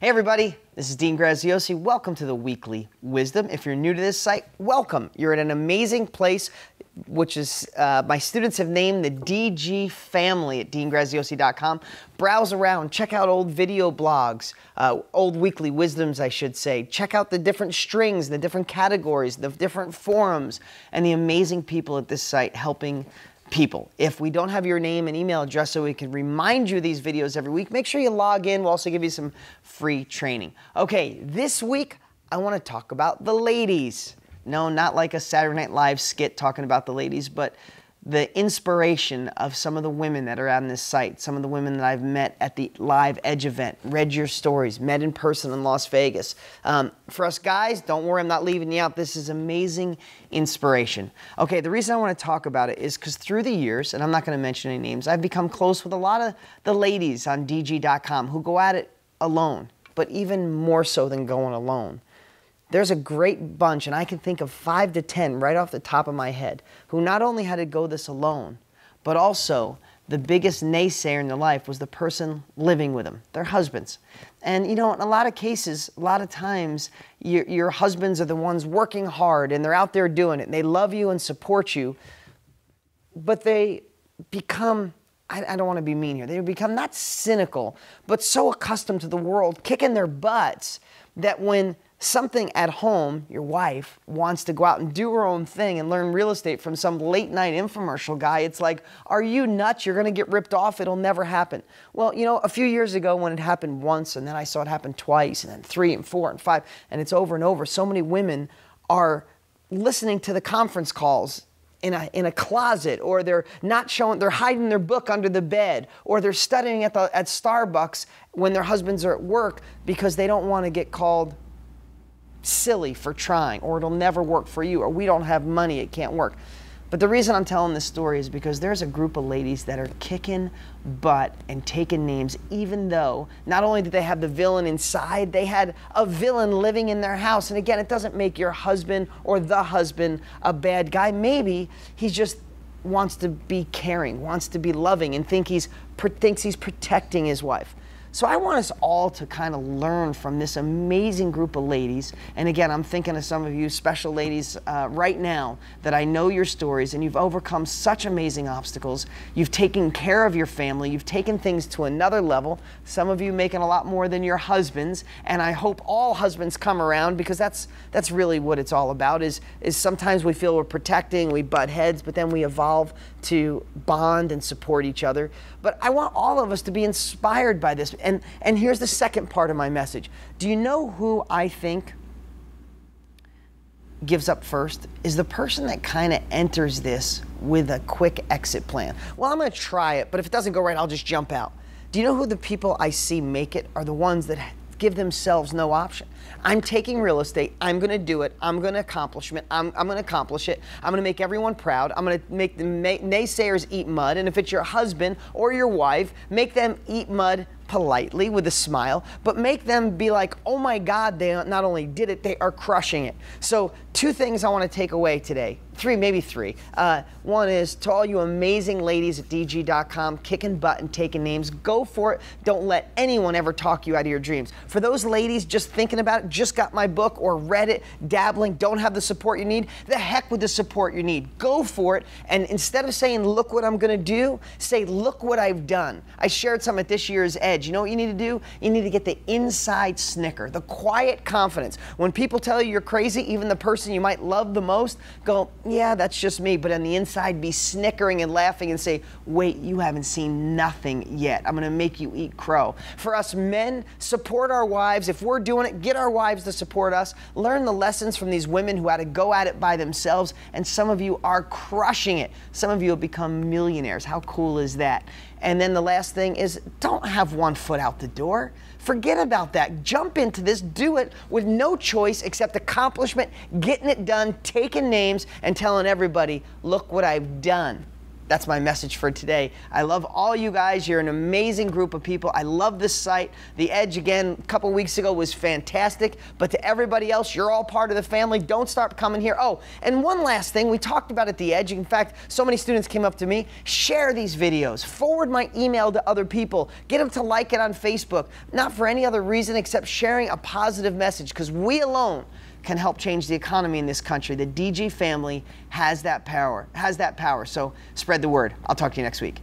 Hey everybody, this is Dean Graziosi. Welcome to the Weekly Wisdom. If you're new to this site, welcome. You're at an amazing place, which is, my students have named the DG family at deangraziosi.com. Browse around, check out old video blogs, old weekly wisdoms, I should say. Check out the different strings, the different categories, the different forums, and the amazing people at this site helping people. If we don't have your name and email address so we can remind you of these videos every week, make sure you log in. We'll also give you some free training. Okay, this week I want to talk about the ladies. No, not like a Saturday Night Live skit talking about the ladies, but the inspiration of some of the women that are on this site, some of the women that I've met at the Live Edge event, read your stories, met in person in Las Vegas. For us guys, don't worry, I'm not leaving you out. This is amazing inspiration. Okay, the reason I want to talk about it is because through the years, and I'm not going to mention any names, I've become close with a lot of the ladies on DG.com who go at it alone, but even more so than going alone. There's a great bunch, and I can think of 5 to 10 right off the top of my head, who not only had to go this alone, but also the biggest naysayer in their life was the person living with them, their husbands. And you know, in a lot of cases, a lot of times, your husbands are the ones working hard, and they're out there doing it, and they love you and support you, but they become, I don't want to be mean here, they become not cynical, but so accustomed to the world kicking their butts that when something at home, your wife, wants to go out and do her own thing and learn real estate from some late night infomercial guy, it's like, are you nuts? You're going to get ripped off. It'll never happen. Well, you know, a few years ago when it happened once, and then I saw it happen twice, and then 3 and 4 and 5, and it's over and over. So many women are listening to the conference calls in a closet, or they're not showing, they're hiding their book under the bed, or they're studying at Starbucks when their husbands are at work because they don't want to get called silly for trying, or it'll never work for you, or we don't have money, it can't work. But the reason I'm telling this story is because there's a group of ladies that are kicking butt and taking names, even though not only did they have the villain inside, they had a villain living in their house. And again, it doesn't make your husband or the husband a bad guy. Maybe he just wants to be caring, wants to be loving, and thinks he's protecting his wife. So I want us all to kind of learn from this amazing group of ladies. And again, I'm thinking of some of you special ladies right now that I know your stories, and you've overcome such amazing obstacles. You've taken care of your family. You've taken things to another level. Some of you making a lot more than your husbands. And I hope all husbands come around, because that's really what it's all about, is sometimes we feel we're protecting, we butt heads, but then we evolve to bond and support each other. But I want all of us to be inspired by this. And here's the second part of my message. Do you know who I think gives up first? Is the person that kind of enters this with a quick exit plan. Well, I'm going to try it, but if it doesn't go right, I'll just jump out. Do you know who the people I see make it are? The ones that give themselves no option. I'm taking real estate. I'm going to do it. I'm going to accomplish it. I'm going to accomplish it. I'm going to make everyone proud. I'm going to make the naysayers eat mud. And if it's your husband or your wife, make them eat mud politely with a smile, but make them be like, oh my God, they not only did it, they are crushing it. So 2 things I want to take away today. 3, maybe 3. One is to all you amazing ladies at DG.com, kicking butt and taking names, go for it. Don't let anyone ever talk you out of your dreams. For those ladies just thinking about it, just got my book or read it, dabbling, don't have the support you need, the heck with the support you need. Go for it. And instead of saying, look what I'm going to do, say, look what I've done. I shared some at this year's Edge. You know what you need to do? You need to get the inside snicker, the quiet confidence. When people tell you you're crazy, even the person you might love the most, go, yeah, that's just me. But on the inside, be snickering and laughing and say, wait, you haven't seen nothing yet. I'm going to make you eat crow. For us men, support our wives. If we're doing it, get our wives to support us. Learn the lessons from these women who had to go at it by themselves. And some of you are crushing it. Some of you have become millionaires. How cool is that? And then the last thing is, don't have one foot out the door. Forget about that. Jump into this. Do it with no choice except accomplishment, getting it done, taking names, and telling everybody, look what I've done. That's my message for today. I love all you guys. You're an amazing group of people. I love this site. The Edge, again, a couple weeks ago was fantastic. But to everybody else, you're all part of the family. Don't stop coming here. Oh, and one last thing we talked about at the Edge. In fact, so many students came up to me. Share these videos. Forward my email to other people. Get them to like it on Facebook. Not for any other reason except sharing a positive message, because we alone can help change the economy in this country. The DG family has that power. So spread the word. I'll talk to you next week.